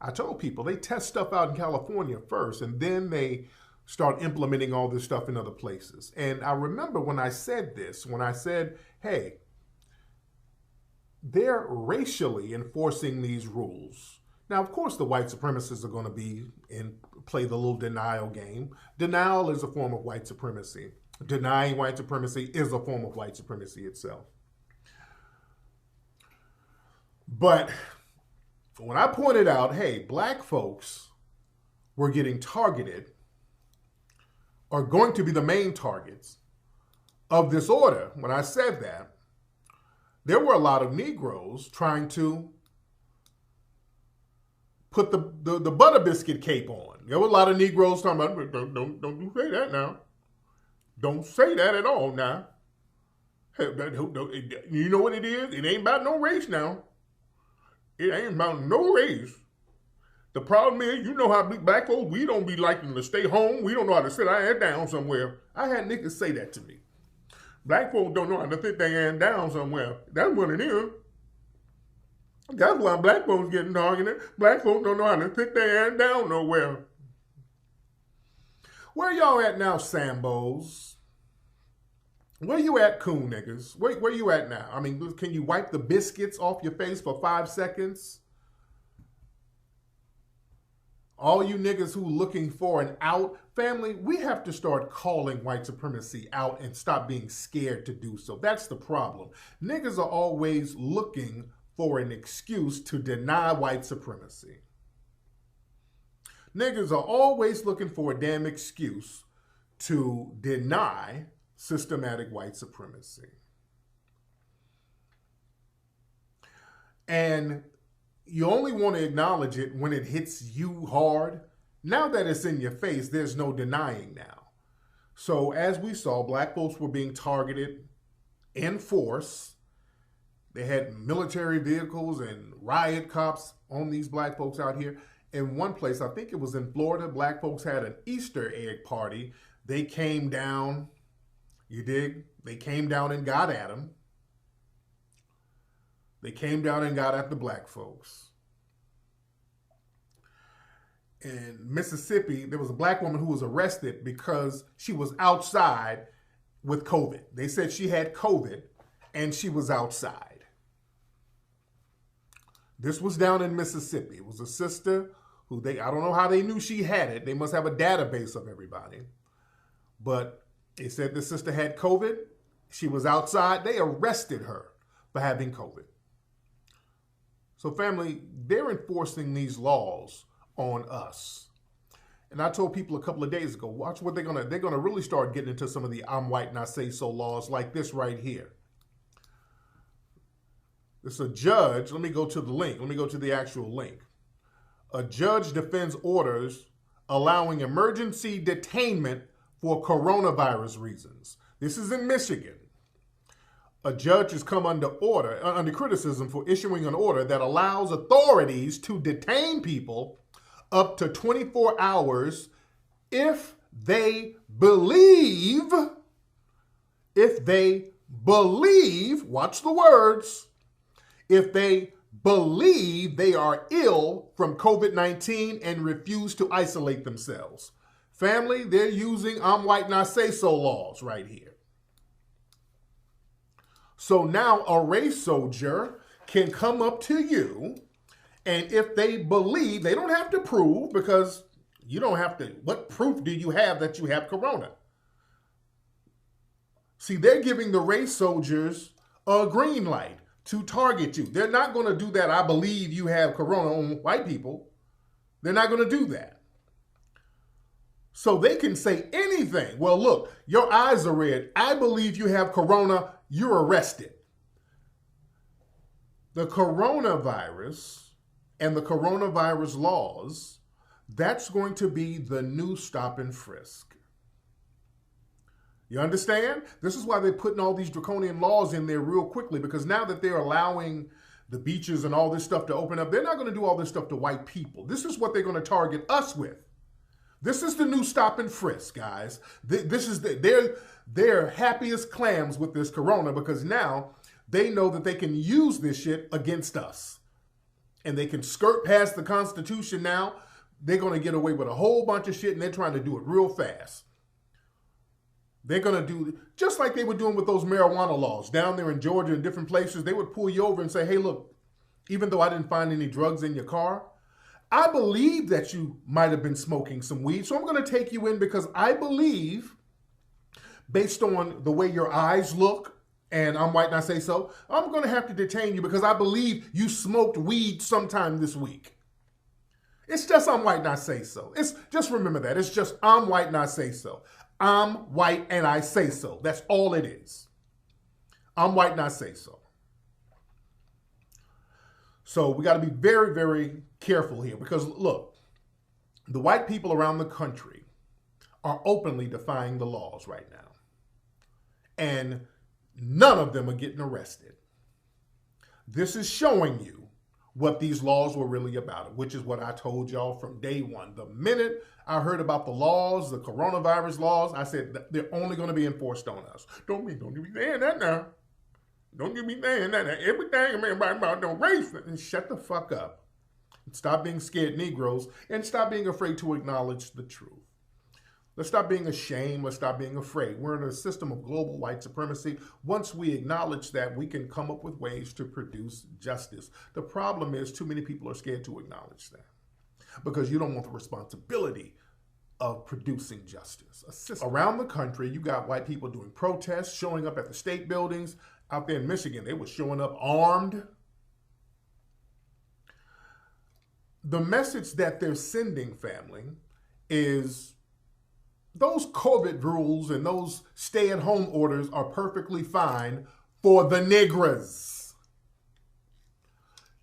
I told people they test stuff out in California first, and then they start implementing all this stuff in other places. And I remember when I said this, when I said, hey, they're racially enforcing these rules. Now, of course, the white supremacists are going to play the little denial game. Denial is a form of white supremacy. Denying white supremacy is a form of white supremacy itself. But when I pointed out, hey, black folks were getting targeted, are going to be the main targets of this order, when I said that, there were a lot of Negroes trying to put the butter biscuit cape on. There were a lot of Negroes talking about, don't say that now. Don't say that at all now. You know what it is? It ain't about no race now. It ain't about no race. The problem is, you know how black folks, we don't be liking to stay home. We don't know how to sit our head down somewhere. I had niggas say that to me. Black folks don't know how to sit their hand down somewhere. That's what it is. That's why black folks getting targeted. Black folks don't know how to sit their hand down nowhere. Where y'all at now, Sambos? Where you at, coon niggas? Where you at now? I mean, can you wipe the biscuits off your face for 5 seconds? All you niggas who looking for an out, family, we have to start calling white supremacy out and stop being scared to do so. That's the problem. Niggas are always looking for an excuse to deny white supremacy. Niggas are always looking for a damn excuse to deny systematic white supremacy. And you only want to acknowledge it when it hits you hard. Now that it's in your face, there's no denying now. So as we saw, black folks were being targeted in force. They had military vehicles and riot cops on these black folks out here. In one place, I think it was in Florida, black folks had an Easter egg party. They came down, you dig? They came down and got at them. They came down and got at the black folks. In Mississippi, there was a black woman who was arrested because she was outside with COVID. They said she had COVID and she was outside. This was down in Mississippi. It was a sister who I don't know how they knew she had it. They must have a database of everybody. But they said the sister had COVID. She was outside. They arrested her for having COVID. So family, they're enforcing these laws on us. And I told people a couple of days ago, watch what they're gonna really start getting into some of the I'm white and I say so laws like this right here. It's a judge, let me go to the link, let me go to the actual link. A judge defends orders allowing emergency detainment for coronavirus reasons. This is in Michigan. A judge has come under criticism for issuing an order that allows authorities to detain people up to 24 hours if they believe, watch the words, if they believe they are ill from COVID-19 and refuse to isolate themselves. Family, they're using I'm white and I say so laws right here. So now a race soldier can come up to you, and if they believe, they don't have to prove, because you don't have to, what proof do you have that you have corona? See, they're giving the race soldiers a green light to target you. They're not going to do that, I believe you have corona, on white people. They're not going to do that. So they can say anything. Well, look, your eyes are red. I believe you have corona. You're arrested. The coronavirus and the coronavirus laws, that's going to be the new stop and frisk. You understand? This is why they're putting all these draconian laws in there real quickly, because now that they're allowing the beaches and all this stuff to open up, they're not going to do all this stuff to white people. This is what they're going to target us with. This is the new stop and frisk, guys. This is they're happy as clams with this corona, because now they know that they can use this shit against us. and they can skirt past the Constitution now, they're going to get away with a whole bunch of shit, and they're trying to do it real fast. They're going to do, just like they were doing with those marijuana laws down there in Georgia and different places. They would pull you over and say, hey, look, even though I didn't find any drugs in your car, I believe that you might have been smoking some weed. So I'm going to take you in because I believe, based on the way your eyes look, and I'm white and I say so, I'm going to have to detain you because I believe you smoked weed sometime this week. It's just I'm white and I say so. It's just remember that. It's just I'm white and I say so. I'm white and I say so. That's all it is. I'm white and I say so. So we got to be very, very careful here because look, the white people around the country are openly defying the laws right now. And none of them are getting arrested. This is showing you what these laws were really about, which is what I told y'all from day one. The minute I heard about the laws, the coronavirus laws, I said they're only going to be enforced on us. Don't you be saying that now. Don't you be saying that now. Everything about no race. And shut the fuck up. Stop being scared Negroes and stop being afraid to acknowledge the truth. Let's stop being ashamed. Let's stop being afraid. We're in a system of global white supremacy. Once we acknowledge that, we can come up with ways to produce justice. The problem is too many people are scared to acknowledge that because you don't want the responsibility of producing justice. Around the country, you got white people doing protests, showing up at the state buildings. Out there in Michigan, they were showing up armed. The message that they're sending, family, is those COVID rules and those stay-at-home orders are perfectly fine for the niggers.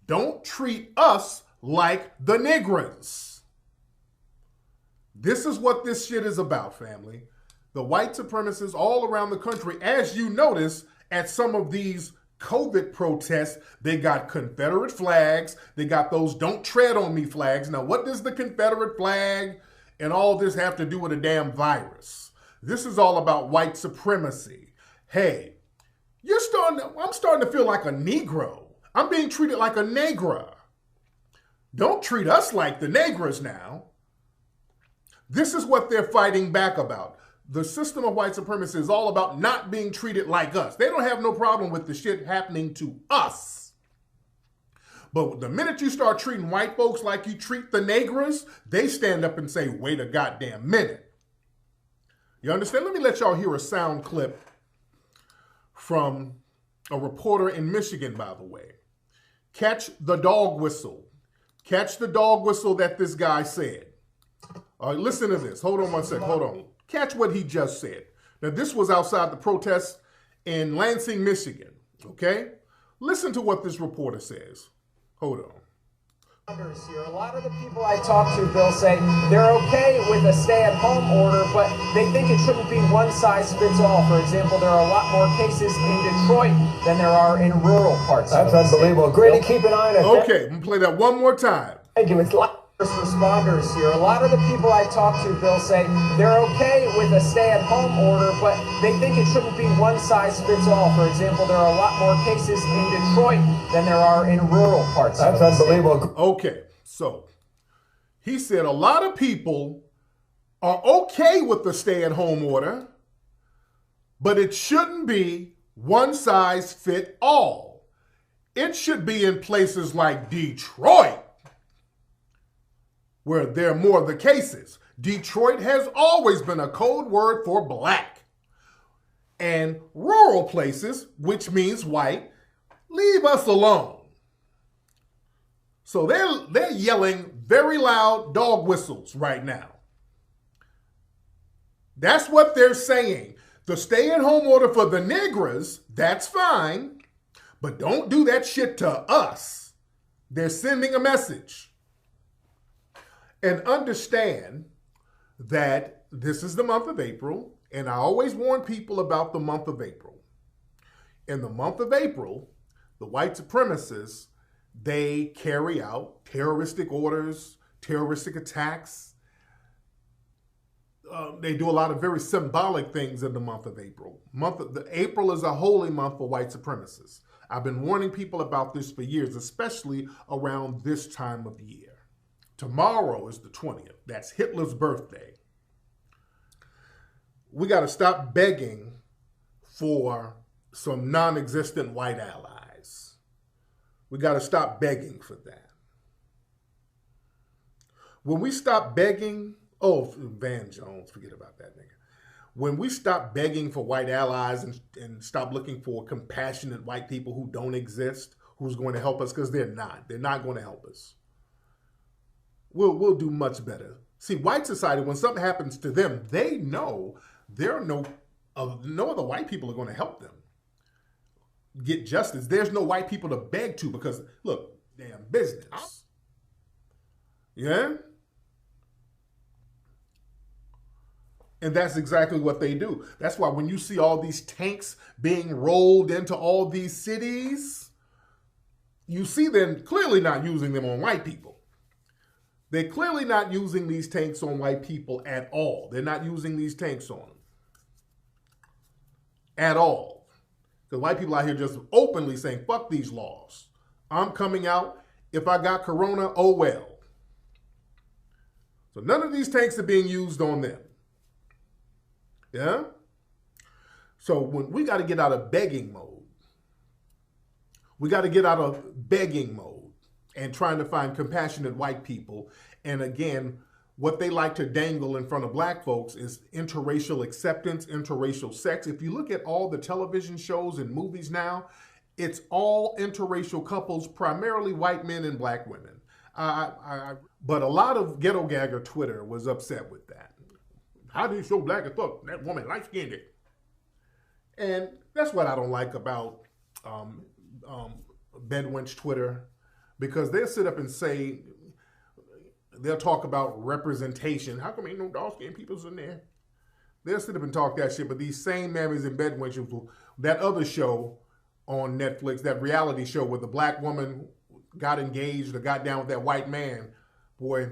Don't treat us like the niggers. This is what this shit is about, family. The white supremacists all around the country, as you notice at some of these COVID protests, they got Confederate flags. They got those don't tread on me flags. Now, what does the Confederate flag and all this have to do with a damn virus? This is all about white supremacy. Hey, I'm starting to feel like a Negro. I'm being treated like a Negra. Don't treat us like the Negras now. This is what they're fighting back about. The system of white supremacy is all about not being treated like us. They don't have no problem with the shit happening to us. But the minute you start treating white folks like you treat the Negras, they stand up and say, wait a goddamn minute. You understand? Let me let y'all hear a sound clip from a reporter in Michigan, by the way. Catch the dog whistle. Catch the dog whistle that this guy said. All right, listen to this. Hold on one second. Hold on. Catch what he just said. Now, this was outside the protest in Lansing, Michigan. Okay? Listen to what this reporter says. Hold on. Here. A lot of the people I talk to, Bill, say they're okay with a stay-at-home order, but they think it shouldn't be one size fits all. For example, there are a lot more cases in Detroit than there are in rural parts of the state. That's unbelievable. Great to keep an eye on it. Okay, I'm going to play that one more time. Thank you. It's first responders here. A lot of the people I talk to, Bill, say they're okay with a stay-at-home order, but they think it shouldn't be one size fits all. For example, there are a lot more cases in Detroit than there are in rural parts of the state. That's unbelievable. Okay, so he said a lot of people are okay with the stay-at-home order, but it shouldn't be one size fit all. It should be in places like Detroit, where there are more of the cases. Detroit has always been a code word for black. And rural places, which means white, leave us alone. So they're yelling very loud dog whistles right now. That's what they're saying. The stay-at-home order for the Negras, that's fine, but don't do that shit to us. They're sending a message. And understand that this is the month of April, and I always warn people about the month of April. In the month of April, the white supremacists, they carry out terroristic orders, terroristic attacks. They do a lot of very symbolic things in the month of April. April is a holy month for white supremacists. I've been warning people about this for years, especially around this time of year. Tomorrow is the 20th. That's Hitler's birthday. We got to stop begging for some non-existent white allies. We got to stop begging for that. When we stop begging, Van Jones, forget about that nigga. When we stop begging for white allies and stop looking for compassionate white people who don't exist, who's going to help us, because they're not going to help us. We'll do much better. See, white society, when something happens to them, they know there are no other white people are going to help them get justice. There's no white people to beg to because, look, damn business. Yeah? And that's exactly what they do. That's why when you see all these tanks being rolled into all these cities, you see them clearly not using them on white people. They're clearly not using these tanks on white people at all. They're not using these tanks on them at all. Because white people out here just openly saying, fuck these laws. I'm coming out. If I got corona, oh well. So none of these tanks are being used on them. Yeah? So when we got to get out of begging mode. We got to get out of begging mode and trying to find compassionate white people. And again, what they like to dangle in front of black folks is interracial acceptance, interracial sex. If you look at all the television shows and movies now, it's all interracial couples, primarily white men and black women. But a lot of ghetto gagger Twitter was upset with that. How do you show black as fuck? That woman light-skinned it. And that's what I don't like about bedwench Twitter, because they'll sit up and say, they'll talk about representation. How come ain't no dark-skinned peoples in there? They'll sit up and talk that shit, but these same mammies and bedwenches, that other show on Netflix, that reality show where the black woman got engaged or got down with that white man, boy,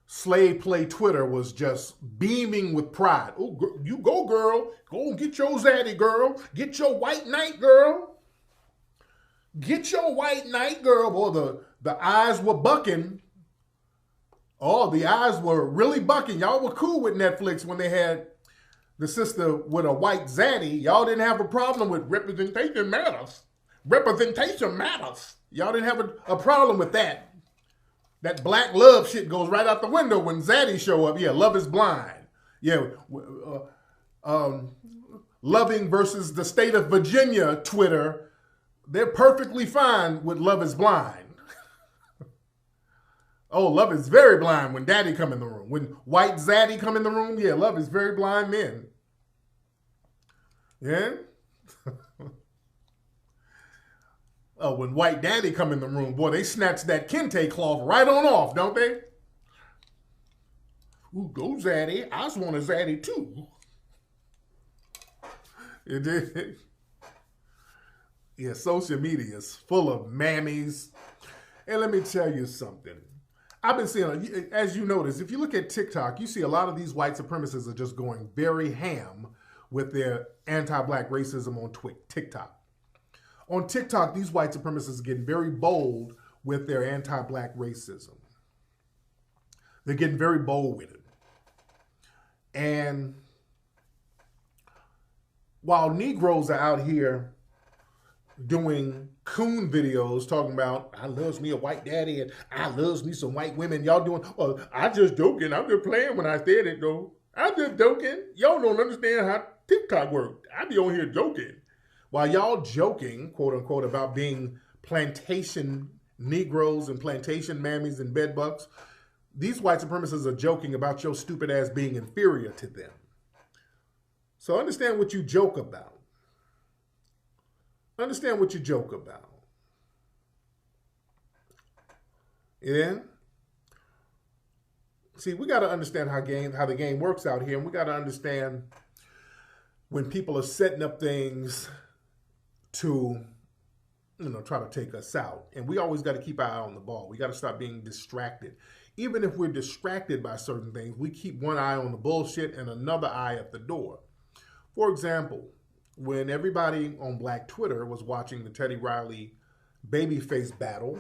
slave play Twitter was just beaming with pride. Oh, you go, girl. Go and get your zaddy, girl. Get your white knight, girl. Get your white knight, girl. Boy, the eyes were bucking. Oh, the eyes were really bucking. Y'all were cool with Netflix when they had the sister with a white zaddy. Y'all didn't have a problem with representation matters. Representation matters. Y'all didn't have a problem with that. That black love shit goes right out the window when zaddies show up. Yeah, Love is Blind. Yeah, Loving versus the state of Virginia Twitter, they're perfectly fine with Love is Blind. Oh, Love is very blind when daddy come in the room. When white zaddy come in the room, yeah, Love is very blind men. Yeah? Oh, when white daddy come in the room, boy, they snatch that kente cloth right on off, don't they? Ooh, go zaddy. I just want a zaddy too. It did. Yeah, social media is full of mammies. And let me tell you something. I've been seeing, as you notice, if you look at TikTok, you see a lot of these white supremacists are just going very ham with their anti-black racism on TikTok. On TikTok, these white supremacists are getting very bold with their anti-black racism. They're getting very bold with it. And while Negroes are out here doing coon videos talking about, I loves me a white daddy and I loves me some white women, y'all doing, oh, I just joking, I'm just playing when I said it though. I'm just joking. Y'all don't understand how TikTok works. I be on here joking. While y'all joking, quote unquote, about being plantation Negroes and plantation mammies and bedbugs, these white supremacists are joking about your stupid ass being inferior to them. So understand what you joke about. Understand what you joke about. Yeah? See, we got to understand how the game works out here, and we got to understand when people are setting up things to, try to take us out. And we always got to keep our eye on the ball. We got to stop being distracted. Even if we're distracted by certain things, we keep one eye on the bullshit and another eye at the door. For example, when everybody on Black Twitter was watching the Teddy Riley babyface battle,